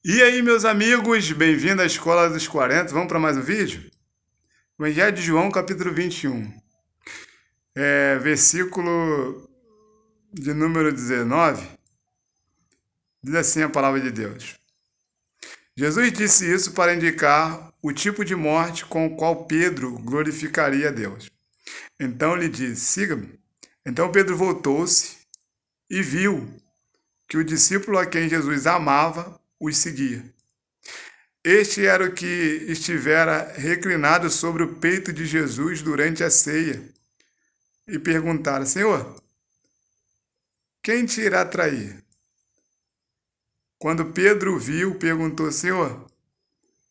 E aí, meus amigos, bem-vindo à Escola dos 40. Vamos para mais um vídeo? Evangelho de João, capítulo 21, versículo de número 19, diz assim a palavra de Deus. Jesus disse isso para indicar o tipo de morte com o qual Pedro glorificaria a Deus. Então lhe disse: siga-me. Então Pedro voltou-se e viu que o discípulo a quem Jesus amava os seguia. Este era o que estivera reclinado sobre o peito de Jesus durante a ceia, e perguntara: Senhor, quem te irá trair? Quando Pedro o viu, perguntou: Senhor,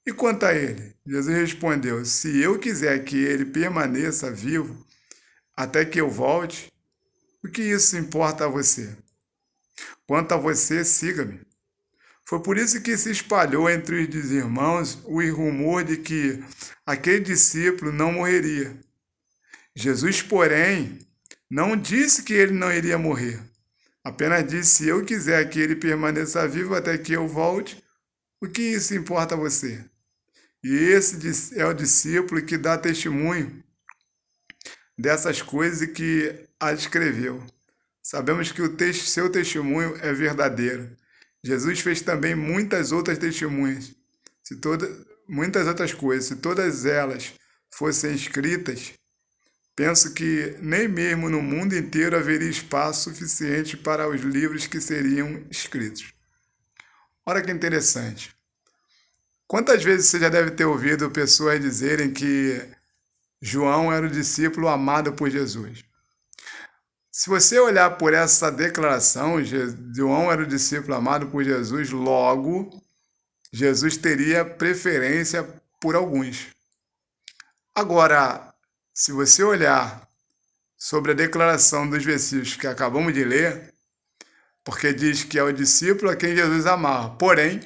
e quanto a ele? Jesus respondeu: Se eu quiser que ele permaneça vivo até que eu volte, o que isso importa a você? Quanto a você, siga-me. Foi por isso que se espalhou entre os irmãos o rumor de que aquele discípulo não morreria. Jesus, porém, não disse que ele não iria morrer. Apenas disse: se eu quiser que ele permaneça vivo até que eu volte, o que isso importa a você? E esse é o discípulo que dá testemunho dessas coisas e que a escreveu. Sabemos que seu testemunho é verdadeiro. Jesus fez também muitas outras testemunhas, muitas outras coisas. Se todas elas fossem escritas, penso que nem mesmo no mundo inteiro haveria espaço suficiente para os livros que seriam escritos. Olha que interessante. Quantas vezes você já deve ter ouvido pessoas dizerem que João era o discípulo amado por Jesus? Se você olhar por essa declaração, João era o discípulo amado por Jesus, logo, Jesus teria preferência por alguns. Agora, se você olhar sobre a declaração dos versículos que acabamos de ler, porque diz que é o discípulo a quem Jesus amava, porém,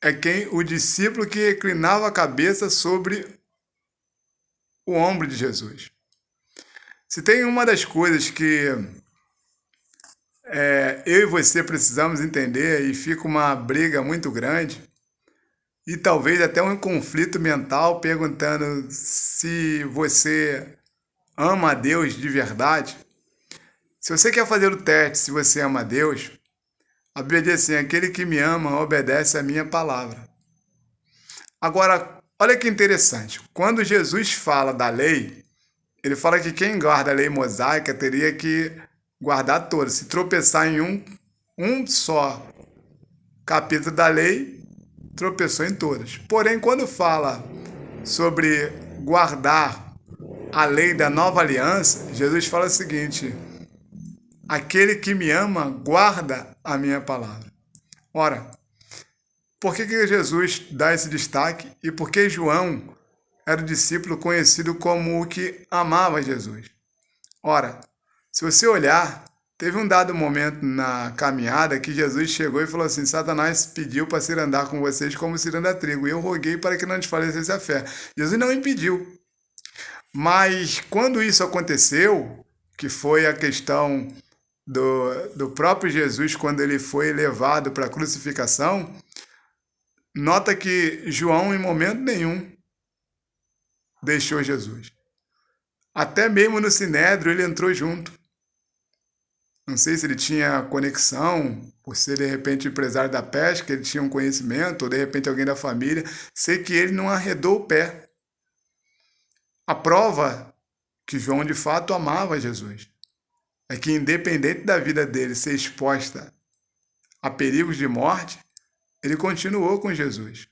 é o discípulo que reclinava a cabeça sobre o ombro de Jesus. Se tem uma das coisas que eu e você precisamos entender, e fica uma briga muito grande, e talvez até um conflito mental, perguntando se você ama a Deus de verdade. Se você quer fazer o teste se você ama a Deus, a Bíblia diz assim: aquele que me ama obedece a minha palavra. Agora, olha que interessante. Quando Jesus fala da lei, ele fala que quem guarda a lei mosaica teria que guardar toda. Se tropeçar em um só capítulo da lei, tropeçou em todas. Porém, quando fala sobre guardar a lei da nova aliança, Jesus fala o seguinte: aquele que me ama guarda a minha palavra. Ora, por que Jesus dá esse destaque e por que João era o discípulo conhecido como o que amava Jesus? Ora, se você olhar, teve um dado momento na caminhada que Jesus chegou e falou assim: Satanás pediu para se andar com vocês como se anda trigo, e eu roguei para que não desfalecesse a fé. Jesus não impediu. Mas quando isso aconteceu, que foi a questão do próprio Jesus, quando ele foi levado para a crucificação, nota que João, em momento nenhum, deixou Jesus. Até mesmo no Sinédrio ele entrou junto. Não sei se ele tinha conexão, por ser de repente empresário da pesca, ele tinha um conhecimento, ou de repente alguém da família. Sei que ele não arredou o pé. A prova que João de fato amava Jesus é que, independente da vida dele ser exposta a perigos de morte, ele continuou com Jesus.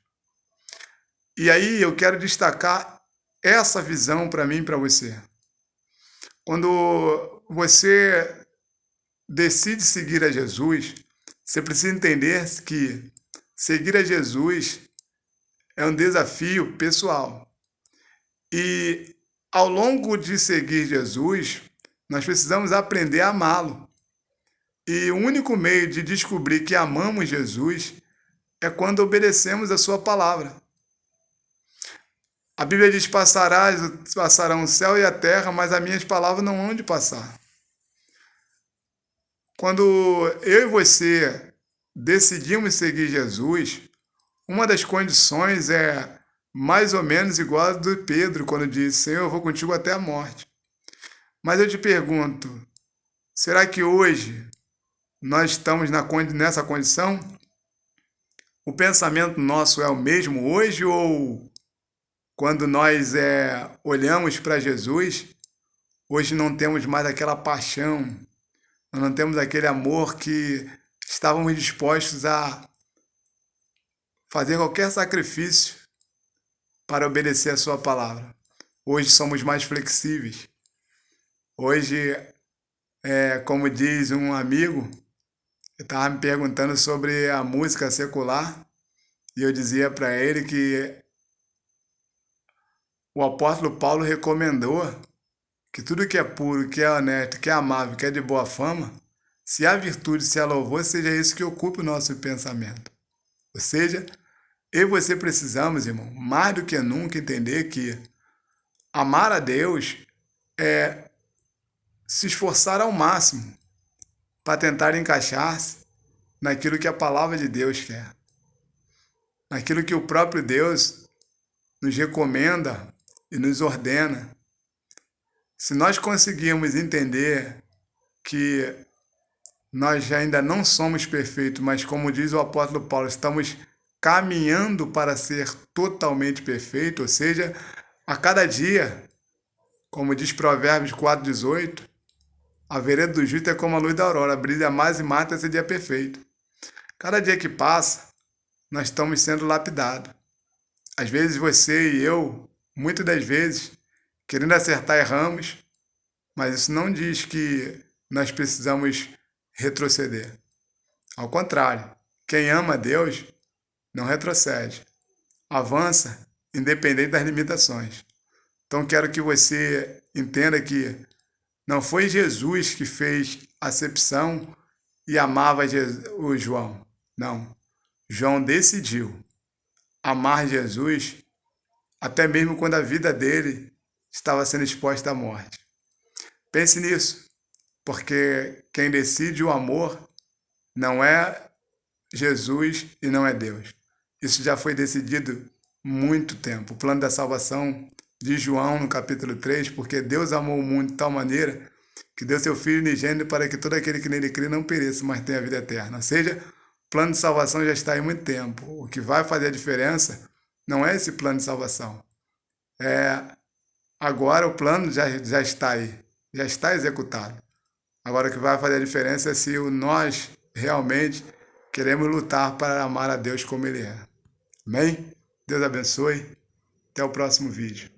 E aí eu quero destacar essa visão para mim e para você. Quando você decide seguir a Jesus, você precisa entender que seguir a Jesus é um desafio pessoal. E ao longo de seguir Jesus, nós precisamos aprender a amá-lo. E o único meio de descobrir que amamos Jesus é quando obedecemos a sua palavra. A Bíblia diz: passarão o céu e a terra, mas as minhas palavras não hão de passar. Quando eu e você decidimos seguir Jesus, uma das condições é mais ou menos igual a do Pedro, quando disse: Senhor, eu vou contigo até a morte. Mas eu te pergunto, será que hoje nós estamos nessa condição? O pensamento nosso é o mesmo hoje ou quando nós olhamos para Jesus, hoje não temos mais aquela paixão, nós não temos aquele amor que estávamos dispostos a fazer qualquer sacrifício para obedecer a sua palavra. Hoje somos mais flexíveis. Hoje, como diz um amigo, eu estava me perguntando sobre a música secular e eu dizia para ele que o apóstolo Paulo recomendou que tudo que é puro, que é honesto, que é amável, que é de boa fama, se há virtude, se há louvor, seja isso que ocupe o nosso pensamento. Ou seja, eu e você precisamos, irmão, mais do que nunca entender que amar a Deus é se esforçar ao máximo para tentar encaixar-se naquilo que a palavra de Deus quer, naquilo que o próprio Deus nos recomenda e nos ordena. Se nós conseguirmos entender que nós ainda não somos perfeitos, mas como diz o apóstolo Paulo, estamos caminhando para ser totalmente perfeito, ou seja, a cada dia, como diz Provérbios 4,18, a vereda do justo é como a luz da aurora, brilha mais e mata esse dia perfeito. Cada dia que passa, nós estamos sendo lapidados. Às vezes você e eu, muitas das vezes, querendo acertar, erramos, mas isso não diz que nós precisamos retroceder. Ao contrário, quem ama a Deus não retrocede, avança independente das limitações. Então quero que você entenda que não foi Jesus que fez acepção e amava o João. Não. João decidiu amar Jesus até mesmo quando a vida dele estava sendo exposta à morte. Pense nisso, porque quem decide o amor não é Jesus e não é Deus. Isso já foi decidido há muito tempo. O plano da salvação de João, no capítulo 3, porque Deus amou o mundo de tal maneira que deu seu Filho unigênito para que todo aquele que nele crê não pereça, mas tenha vida eterna. Ou seja, o plano de salvação já está aí há muito tempo. O que vai fazer a diferença não é esse plano de salvação. Agora o plano já está aí, já está executado. Agora o que vai fazer a diferença é se nós realmente queremos lutar para amar a Deus como Ele é. Amém? Deus abençoe. Até o próximo vídeo.